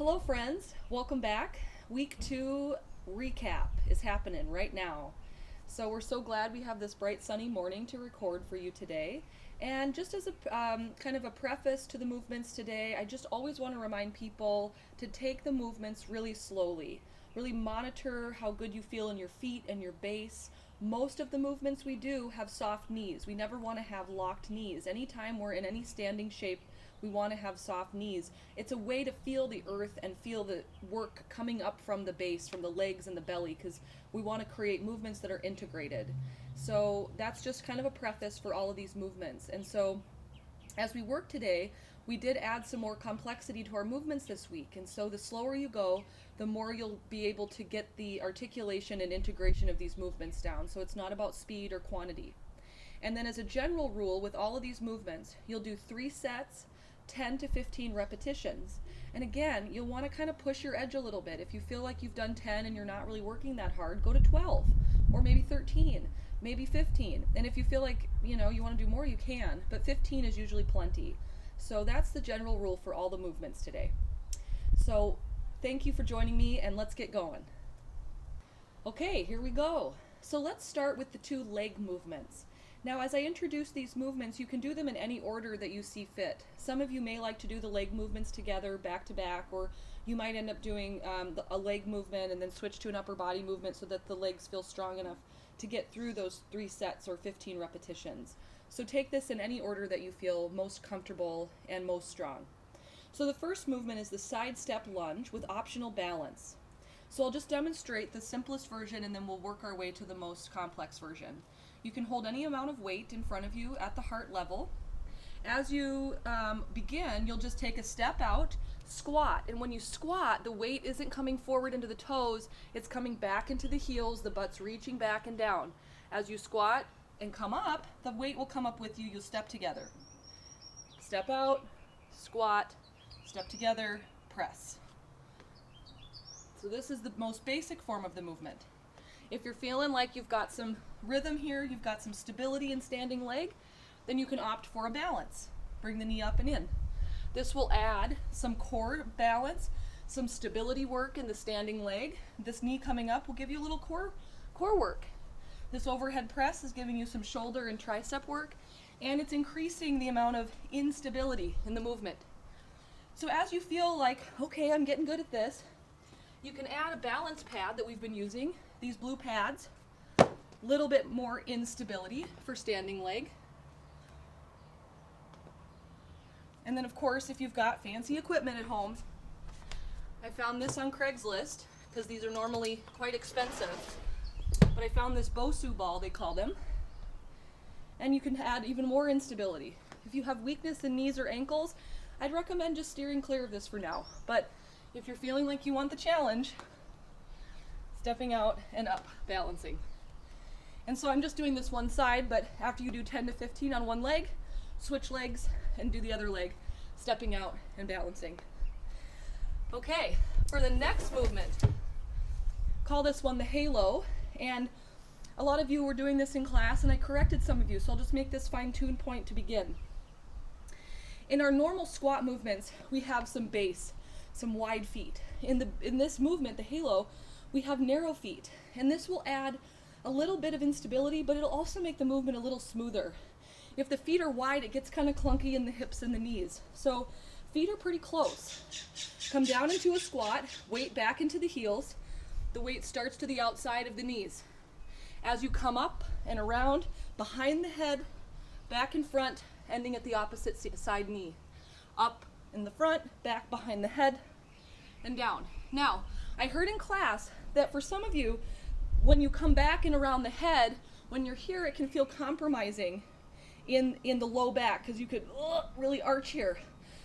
Hello friends, welcome back. Week 2 recap is happening right now. So we're so glad we have this bright sunny morning to record for you today. And just as a kind of a preface to the movements today, I just always want to remind people to take the movements really slowly. Really monitor how good you feel in your feet and your base. Most of the movements we do have soft knees. We never want to have locked knees. Anytime we're in any standing shape, we want to have soft knees. It's a way to feel the earth and feel the work coming up from the base, from the legs and the belly, because we want to create movements that are integrated. So that's just kind of a preface for all of these movements. And so as we work today, we did add some more complexity to our movements this week. And so the slower you go, the more you'll be able to get the articulation and integration of these movements down. So it's not about speed or quantity. And then as a general rule with all of these movements, you'll do 3 sets, 10 to 15 repetitions. And again, you'll want to kind of push your edge a little bit. If you feel like you've done 10 and you're not really working that hard, go to 12 or maybe 13, maybe 15. And if you feel like, you want to do more, you can, but 15 is usually plenty. So that's the general rule for all the movements today. So thank you for joining me, and let's get going. Okay, here we go. So let's start with the 2 leg movements. Now, as I introduce these movements, you can do them in any order that you see fit. Some of you may like to do the leg movements together, back to back, or you might end up doing a leg movement and then switch to an upper body movement so that the legs feel strong enough to get through those 3 sets or 15 repetitions. So take this in any order that you feel most comfortable and most strong. So the first movement is the side step lunge with optional balance. So I'll just demonstrate the simplest version and then we'll work our way to the most complex version. You can hold any amount of weight in front of you at the heart level. As you begin, you'll just take a step out, squat. And when you squat, the weight isn't coming forward into the toes, it's coming back into the heels, the butt's reaching back and down. As you squat and come up, the weight will come up with you, you'll step together. Step out, squat, step together, press. So this is the most basic form of the movement. If you're feeling like you've got some rhythm here, you've got some stability in standing leg, then you can opt for a balance. Bring the knee up and in. This will add some core balance, some stability work in the standing leg. This knee coming up will give you a little core work. This overhead press is giving you some shoulder and tricep work, and it's increasing the amount of instability in the movement. So as you feel like, okay, I'm getting good at this, you can add a balance pad that we've been using, these blue pads, little bit more instability for standing leg. And then of course, if you've got fancy equipment at home, I found this on Craigslist because these are normally quite expensive, but I found this Bosu ball, they call them, and you can add even more instability. If you have weakness in knees or ankles, I'd recommend just steering clear of this for now, but if you're feeling like you want the challenge, stepping out and up, balancing. And so I'm just doing this one side, but after you do 10 to 15 on one leg, switch legs and do the other leg, stepping out and balancing. Okay, for the next movement, call this one the halo, and a lot of you were doing this in class and I corrected some of you, so I'll just make this fine-tuned point to begin. In our normal squat movements, we have some base, some wide feet. In this movement, the halo, we have narrow feet, and this will add a little bit of instability, but it'll also make the movement a little smoother. If the feet are wide, it gets kind of clunky in the hips and the knees. So feet are pretty close. Come down into a squat, weight back into the heels. The weight starts to the outside of the knees. As you come up and around, behind the head, back in front, ending at the opposite side knee. Up in the front, back behind the head, and down. Now, I heard in class that for some of you, when you come back and around the head, when you're here, it can feel compromising in the low back because you could really arch here.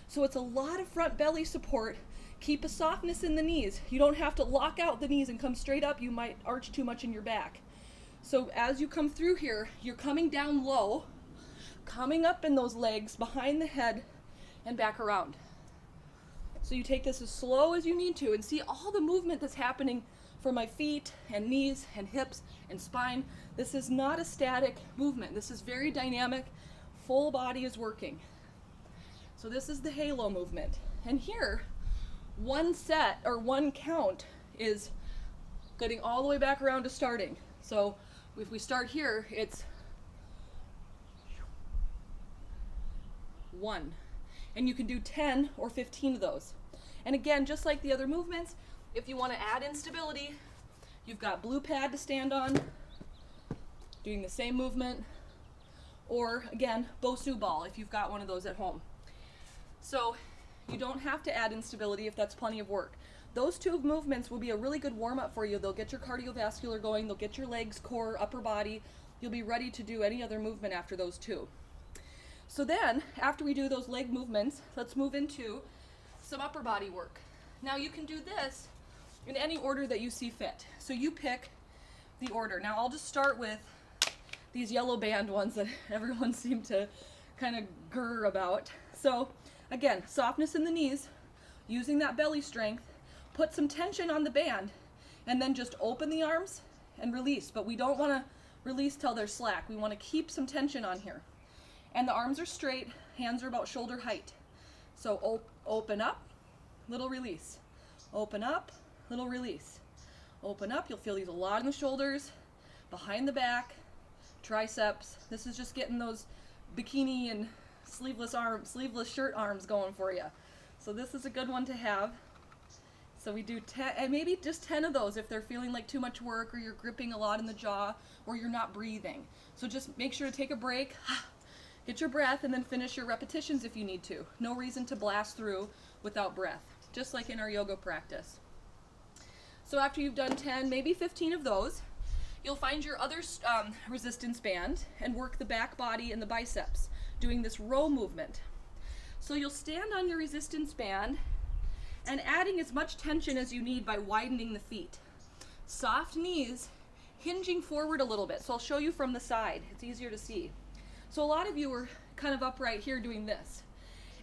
So it's a lot of front belly support. Keep a softness in the knees. You don't have to lock out the knees and come straight up. You might arch too much in your back. So as you come through here, you're coming down low, coming up in those legs behind the head and back around. So you take this as slow as you need to and see all the movement that's happening for my feet and knees and hips and spine. This is not a static movement. This is very dynamic. Full body is working. So this is the halo movement. And here, one set or one count is getting all the way back around to starting. So if we start here, it's 1. And you can do 10 or 15 of those. And again, just like the other movements, if you want to add instability, you've got blue pad to stand on, doing the same movement, or again, Bosu ball if you've got one of those at home. So you don't have to add instability if that's plenty of work. Those two movements will be a really good warm-up for you. They'll get your cardiovascular going, they'll get your legs, core, upper body. You'll be ready to do any other movement after those two. So then, after we do those leg movements, let's move into some upper body work. Now you can do this in any order that you see fit. So you pick the order. Now I'll just start with these yellow band ones that everyone seemed to kind of grr about. So again, softness in the knees, using that belly strength, put some tension on the band, and then just open the arms and release. But we don't want to release till they're slack. We want to keep some tension on here. And the arms are straight, hands are about shoulder height. So open up, little release. Open up, little release. Open up, you'll feel these a lot in the shoulders, behind the back, triceps. This is just getting those bikini and sleeveless shirt arms going for you. So this is a good one to have. So we do 10, and maybe just 10 of those if they're feeling like too much work or you're gripping a lot in the jaw or you're not breathing. So just make sure to take a break, get your breath, and then finish your repetitions if you need to. No reason to blast through without breath, just like in our yoga practice. So after you've done 10, maybe 15 of those, you'll find your other resistance band and work the back body and the biceps, doing this row movement. So you'll stand on your resistance band and adding as much tension as you need by widening the feet. Soft knees, hinging forward a little bit. So I'll show you from the side. It's easier to see. So a lot of you are kind of upright here doing this.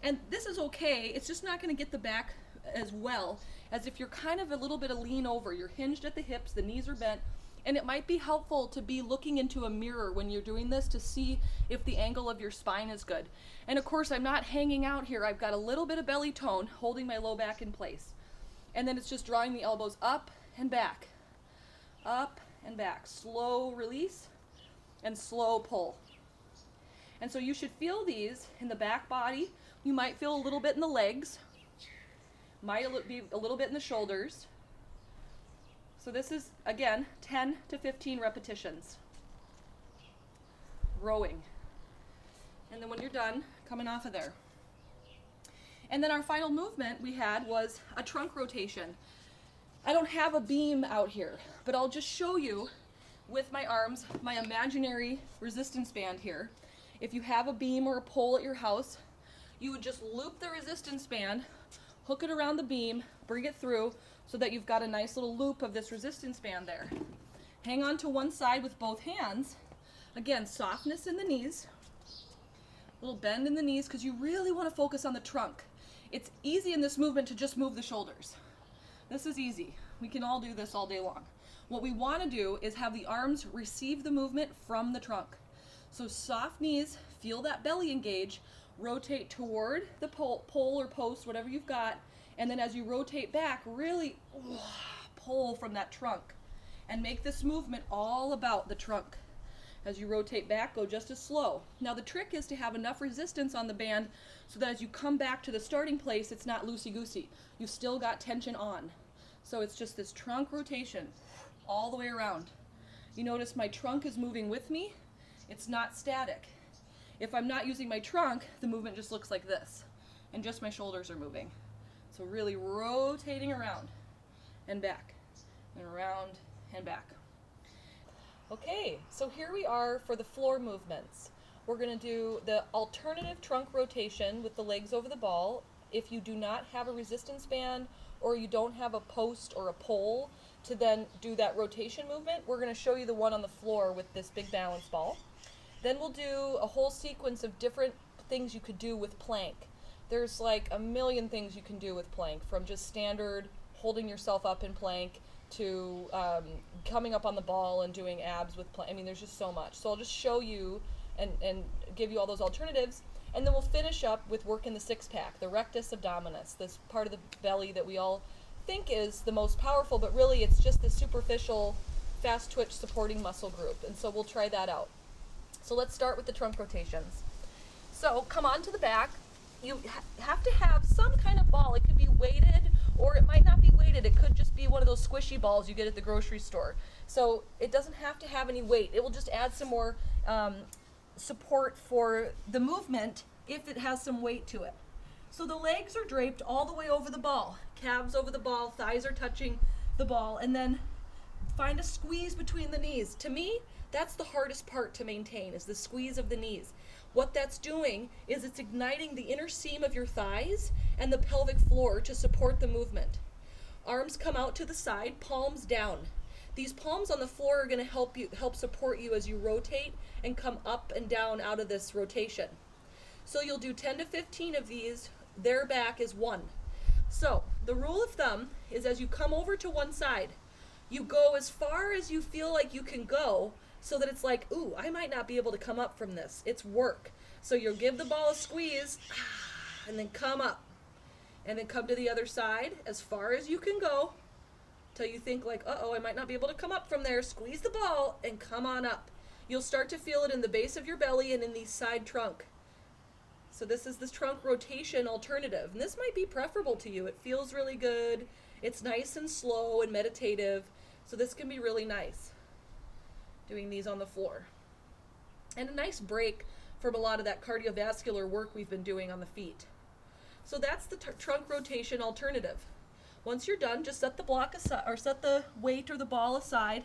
And this is okay. It's just not going to get the back as well as if you're kind of a little bit of lean over. You're hinged at the hips, the knees are bent. And it might be helpful to be looking into a mirror when you're doing this to see if the angle of your spine is good. And of course, I'm not hanging out here. I've got a little bit of belly tone holding my low back in place. And then it's just drawing the elbows up and back. Up and back. Slow release and slow pull. And so you should feel these in the back body. You might feel a little bit in the legs. Might be a little bit in the shoulders. So this is, again, 10 to 15 repetitions. Rowing. And then when you're done, coming off of there. And then our final movement we had was a trunk rotation. I don't have a beam out here, but I'll just show you with my arms, my imaginary resistance band here. If you have a beam or a pole at your house, you would just loop the resistance band, hook it around the beam, bring it through so that you've got a nice little loop of this resistance band there. Hang on to one side with both hands. Again, softness in the knees, a little bend in the knees because you really want to focus on the trunk. It's easy in this movement to just move the shoulders. This is easy. We can all do this all day long. What we want to do is have the arms receive the movement from the trunk. So soft knees, feel that belly engage, rotate toward the pole or post, whatever you've got, and then as you rotate back, really pull from that trunk and make this movement all about the trunk. As you rotate back, go just as slow. Now the trick is to have enough resistance on the band so that as you come back to the starting place, it's not loosey-goosey. You've still got tension on. So it's just this trunk rotation all the way around. You notice my trunk is moving with me. It's not static. If I'm not using my trunk, the movement just looks like this, and just my shoulders are moving. So really rotating around and back, and around and back. Okay, so here we are for the floor movements. We're going to do the alternative trunk rotation with the legs over the ball. If you do not have a resistance band or you don't have a post or a pole to then do that rotation movement, we're going to show you the one on the floor with this big balance ball. Then we'll do a whole sequence of different things you could do with plank. There's like a million things you can do with plank, from just standard holding yourself up in plank to coming up on the ball and doing abs with plank. I mean, there's just so much. So I'll just show you and give you all those alternatives. And then we'll finish up with working the six-pack, the rectus abdominis, this part of the belly that we all think is the most powerful, but really it's just the superficial fast twitch supporting muscle group. And so we'll try that out. So let's start with the trunk rotations. So come on to the back. You have to have some kind of ball. It could be weighted or it might not be weighted. It could just be one of those squishy balls you get at the grocery store. So it doesn't have to have any weight. It will just add some more support for the movement if it has some weight to it. So the legs are draped all the way over the ball. Calves over the ball, thighs are touching the ball, and then find a squeeze between the knees. To me, that's the hardest part to maintain, is the squeeze of the knees. What that's doing is it's igniting the inner seam of your thighs and the pelvic floor to support the movement. Arms come out to the side, palms down. These palms on the floor are going to help support you as you rotate and come up and down out of this rotation. So you'll do 10 to 15 of these. Their back is 1. So the rule of thumb is as you come over to one side, you go as far as you feel like you can go, so that it's like, ooh, I might not be able to come up from this. It's work. So you'll give the ball a squeeze, and then come up. And then come to the other side as far as you can go, till you think like, uh-oh, I might not be able to come up from there. Squeeze the ball, and come on up. You'll start to feel it in the base of your belly and in the side trunk. So this is the trunk rotation alternative. And this might be preferable to you. It feels really good. It's nice and slow and meditative. So this can be really nice, doing these on the floor. And a nice break from a lot of that cardiovascular work we've been doing on the feet. So that's the trunk rotation alternative. Once you're done, just set the block aside, or set the weight or the ball aside.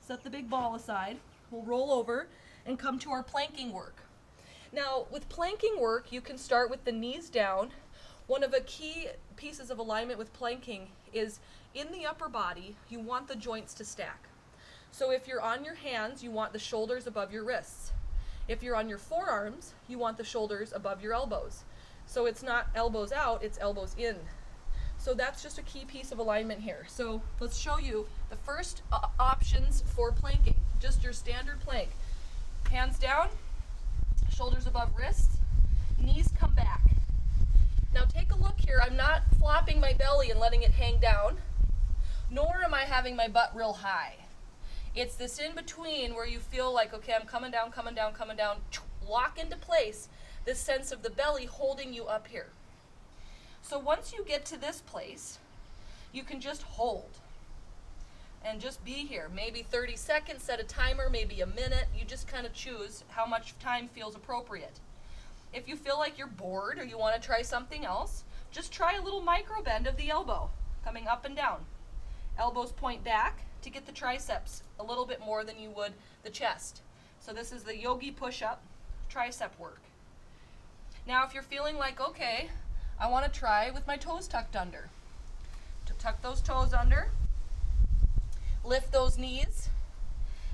Set the big ball aside. We'll roll over and come to our planking work. Now, with planking work, you can start with the knees down. One of the key pieces of alignment with planking is in the upper body, you want the joints to stack. So if you're on your hands, you want the shoulders above your wrists. If you're on your forearms, you want the shoulders above your elbows. So it's not elbows out, it's elbows in. So that's just a key piece of alignment here. So let's show you the first options for planking. Just your standard plank. Hands down, shoulders above wrists, knees come back. Now take a look here. I'm not flopping my belly and letting it hang down, nor am I having my butt real high. It's this in between where you feel like, okay, I'm coming down, coming down, coming down, lock into place, this sense of the belly holding you up here. So once you get to this place, you can just hold and just be here. Maybe 30 seconds, set a timer, maybe a minute. You just kind of choose how much time feels appropriate. If you feel like you're bored or you want to try something else, just try a little micro bend of the elbow, coming up and down. Elbows point back to get the triceps a little bit more than you would the chest. So this is the Yogi push-up tricep work. Now if you're feeling like, okay, I want to try with my toes tucked under. Tuck those toes under, lift those knees,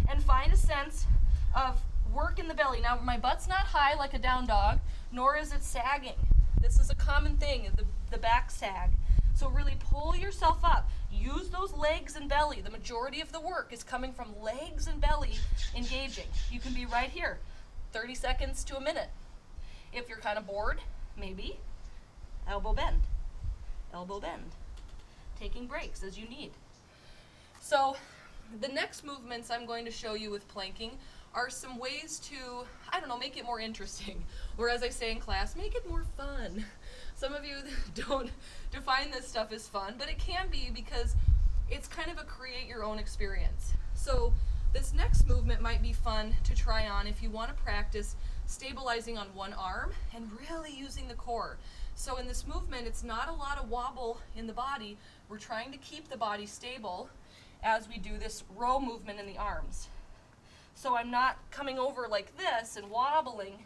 and find a sense of work in the belly. Now my butt's not high like a down dog, nor is it sagging. This is a common thing, the back sag. So really pull yourself up. Use those legs and belly. The majority of the work is coming from legs and belly engaging. You can be right here, 30 seconds to a minute. If you're kind of bored, maybe elbow bend, elbow bend. Taking breaks as you need. So the next movements I'm going to show you with planking are some ways to, I don't know, make it more interesting. Or as I say in class, make it more fun. Some of you don't define this stuff as fun, but it can be because it's kind of a create your own experience. So this next movement might be fun to try on if you want to practice stabilizing on one arm and really using the core. So in this movement, it's not a lot of wobble in the body. We're trying to keep the body stable as we do this row movement in the arms. So I'm not coming over like this and wobbling.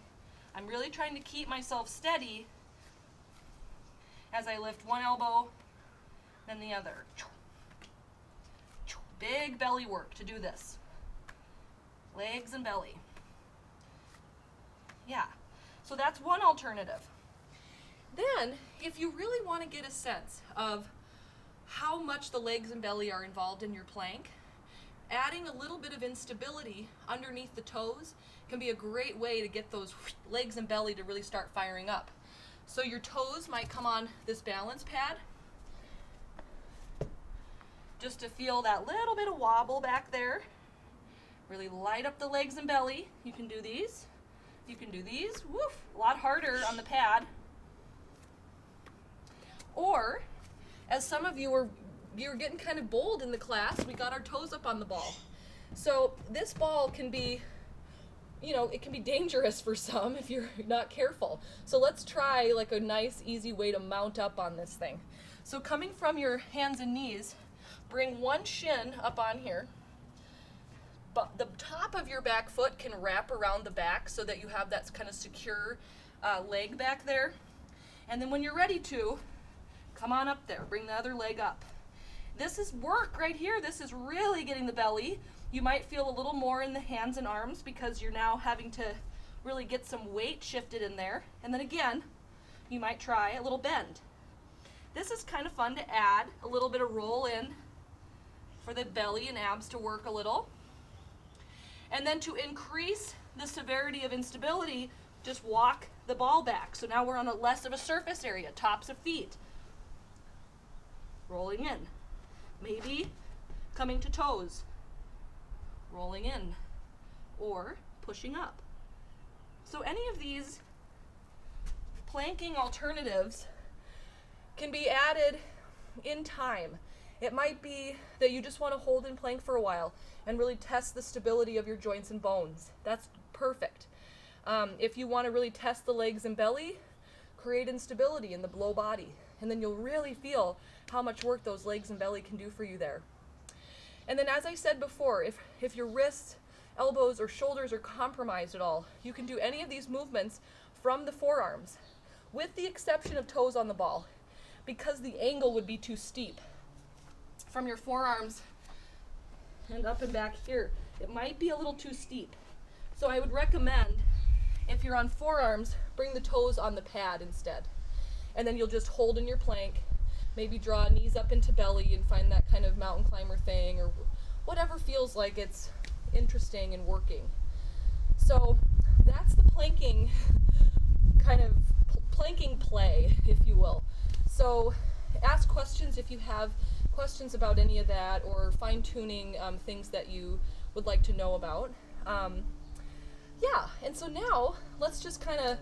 I'm really trying to keep myself steady as I lift one elbow, then the other. Big belly work to do this. Legs and belly. Yeah, so that's one alternative. Then, if you really want to get a sense of how much the legs and belly are involved in your plank, adding a little bit of instability underneath the toes can be a great way to get those legs and belly to really start firing up. So your toes might come on this balance pad just to feel that little bit of wobble back there. Really light up the legs and belly. You can do these. You can do these. Woof, a lot harder on the pad. Or, as some of you were getting kind of bold in the class, we got our toes up on the ball. So this ball can be, it can be dangerous for some if you're not careful. So let's try like a nice, easy way to mount up on this thing. So coming from your hands and knees, bring one shin up on here. But the top of your back foot can wrap around the back so that you have that kind of secure leg back there. And then when you're ready to, come on up there, bring the other leg up. This is work right here. This is really getting the belly. You might feel a little more in the hands and arms because you're now having to really get some weight shifted in there. And then again, you might try a little bend. This is kind of fun to add a little bit of roll in for the belly and abs to work a little. And then to increase the severity of instability, just walk the ball back. So now we're on less of a surface area, tops of feet. Rolling in. Maybe coming to toes. Rolling in. Or pushing up. So any of these planking alternatives can be added in time. It might be that you just want to hold in plank for a while and really test the stability of your joints and bones. That's perfect. If you want to really test the legs and belly, create instability in the below body, and then you'll really feel how much work those legs and belly can do for you there. And then as I said before, if your wrists, elbows, or shoulders are compromised at all, you can do any of these movements from the forearms, with the exception of toes on the ball, because the angle would be too steep. From your forearms and up and back here, it might be a little too steep. So I would recommend, if you're on forearms, bring the toes on the pad instead. And then you'll just hold in your plank, maybe draw knees up into belly and find that kind of mountain climber thing, or whatever feels like it's interesting and working. So that's the planking kind of planking play, if you will. So ask questions if you have questions about any of that, or fine-tuning things that you would like to know about. Yeah, and so now let's just kind of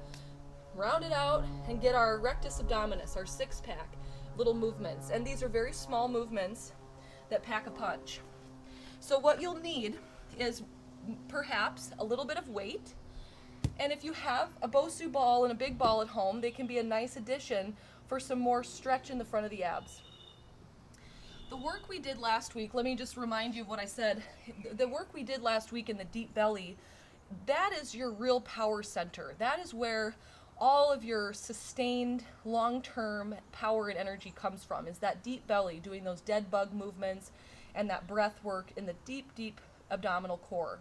round it out and get our rectus abdominis, our six-pack little movements. And these are very small movements that pack a punch. So what you'll need is perhaps a little bit of weight. And if you have a Bosu ball and a big ball at home, they can be a nice addition for some more stretch in the front of the abs. The work we did last week, let me just remind you of what I said. The work we did last week in the deep belly, that is your real power center. That is where all of your sustained long-term power and energy comes from, is that deep belly, doing those dead bug movements and that breath work in the deep, deep abdominal core.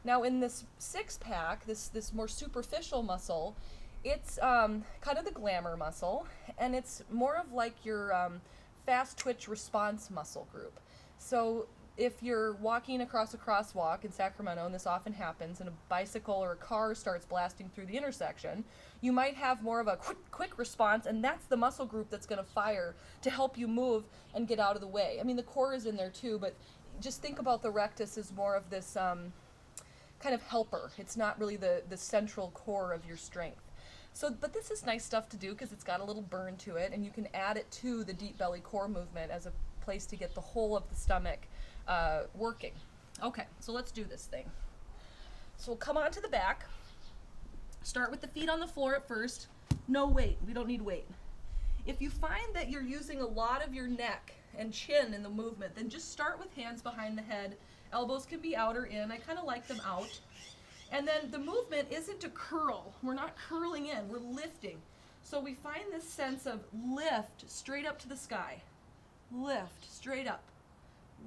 Now in this six-pack, this more superficial muscle, it's kind of the glamour muscle, and it's more of like your fast twitch response muscle group. So if you're walking across a crosswalk in Sacramento, and this often happens, and a bicycle or a car starts blasting through the intersection, you might have more of a quick response, and that's the muscle group that's going to fire to help you move and get out of the way. I mean, the core is in there too, but just think about the rectus as more of this kind of helper. It's not really the central core of your strength. So, but this is nice stuff to do because it's got a little burn to it, and you can add it to the deep belly core movement as a place to get the whole of the stomach working. Okay, so let's do this thing. So we'll come onto the back. Start with the feet on the floor at first. No weight. We don't need weight. If you find that you're using a lot of your neck and chin in the movement, then just start with hands behind the head. Elbows can be out or in. I kind of like them out. And then the movement isn't to curl. We're not curling in. We're lifting. So we find this sense of lift straight up to the sky. Lift straight up.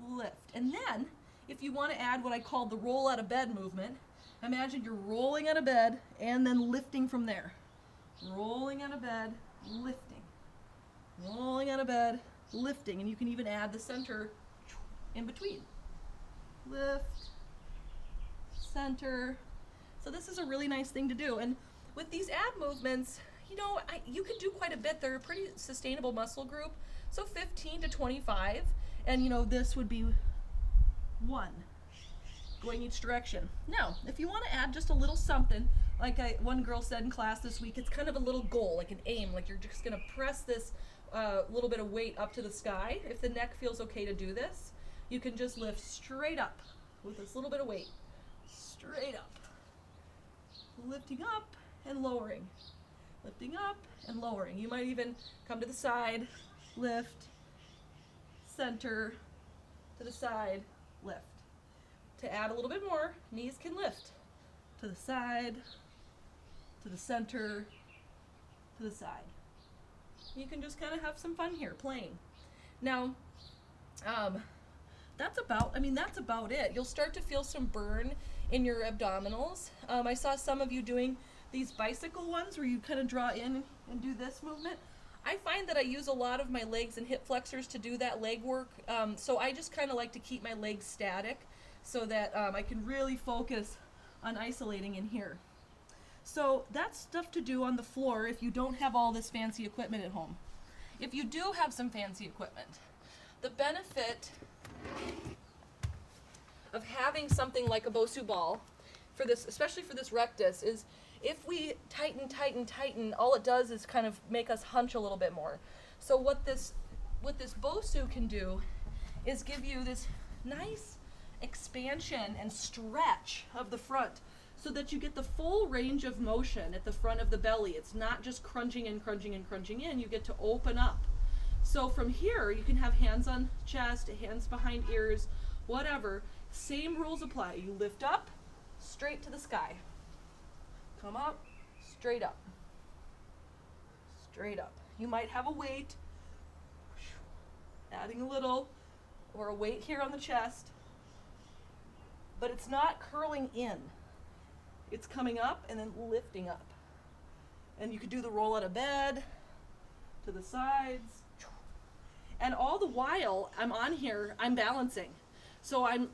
Lift. And then, if you want to add what I call the roll out of bed movement, imagine you're rolling out of bed and then lifting from there. Rolling out of bed, lifting. Rolling out of bed, lifting. And you can even add the center in between. lift, center. So this is a really nice thing to do. And with these ab movements, you know, you can do quite a bit. They're a pretty sustainable muscle group. So 15 to 25. And you know, this would be 1, going each direction. Now, if you want to add just a little something, like one girl said in class this week, it's kind of a little goal, like an aim, like you're just going to press this little bit of weight up to the sky. If the neck feels okay to do this, you can just lift straight up with this little bit of weight. Straight up. Lifting up and lowering. Lifting up and lowering. You might even come to the side, lift, center, to the side, lift. To add a little bit more, knees can lift. To the side, to the center, to the side. You can just kind of have some fun here, playing. Now, that's about it. You'll start to feel some burn in your abdominals. I saw some of you doing these bicycle ones where you kind of draw in and do this movement. I find that I use a lot of my legs and hip flexors to do that leg work, so I just kind of like to keep my legs static so that I can really focus on isolating in here. So that's stuff to do on the floor if you don't have all this fancy equipment at home. If you do have some fancy equipment, the benefit of having something like a Bosu ball for this, especially for this rectus, is if we tighten, all it does is kind of make us hunch a little bit more. So what this Bosu can do is give you this nice expansion and stretch of the front so that you get the full range of motion at the front of the belly. It's not just crunching in. You get to open up. So from here, you can have hands on chest, hands behind ears, whatever. Same rules apply. You lift up, straight to the sky. Come up, straight up. Straight up. You might have a weight, adding a little, or a weight here on the chest, but it's not curling in. It's coming up and then lifting up. And you could do the roll out of bed, to the sides. And all the while I'm on here, I'm balancing. So I'm,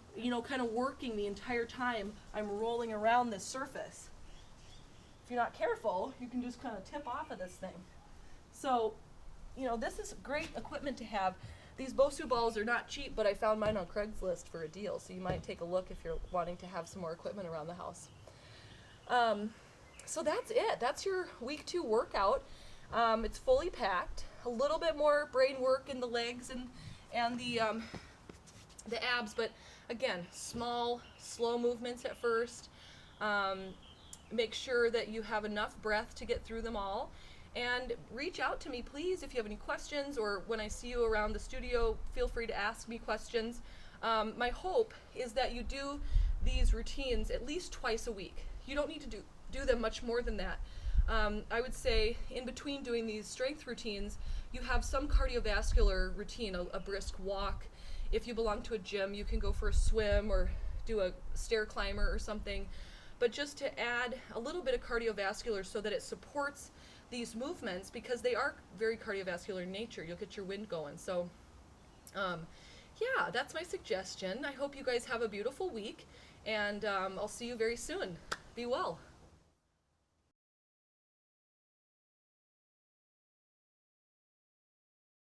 kind of working the entire time. I'm rolling around this surface. If you're not careful, you can just kind of tip off of this thing. So, this is great equipment to have. These Bosu balls are not cheap, but I found mine on Craigslist for a deal. So you might take a look if you're wanting to have some more equipment around the house. So that's it. That's your week 2 workout. It's fully packed. A little bit more brain work in the legs and the abs, but again, small, slow movements at first. Make sure that you have enough breath to get through them all. And reach out to me, please, if you have any questions, or when I see you around the studio, feel free to ask me questions. My hope is that you do these routines at least twice a week. You don't need to do them much more than that. I would say in between doing these strength routines, you have some cardiovascular routine, a brisk walk. If you belong to a gym, you can go for a swim or do a stair climber or something. But just to add a little bit of cardiovascular so that it supports these movements, because they are very cardiovascular in nature. You'll get your wind going. So yeah, that's my suggestion. I hope you guys have a beautiful week, and I'll see you very soon. Be well.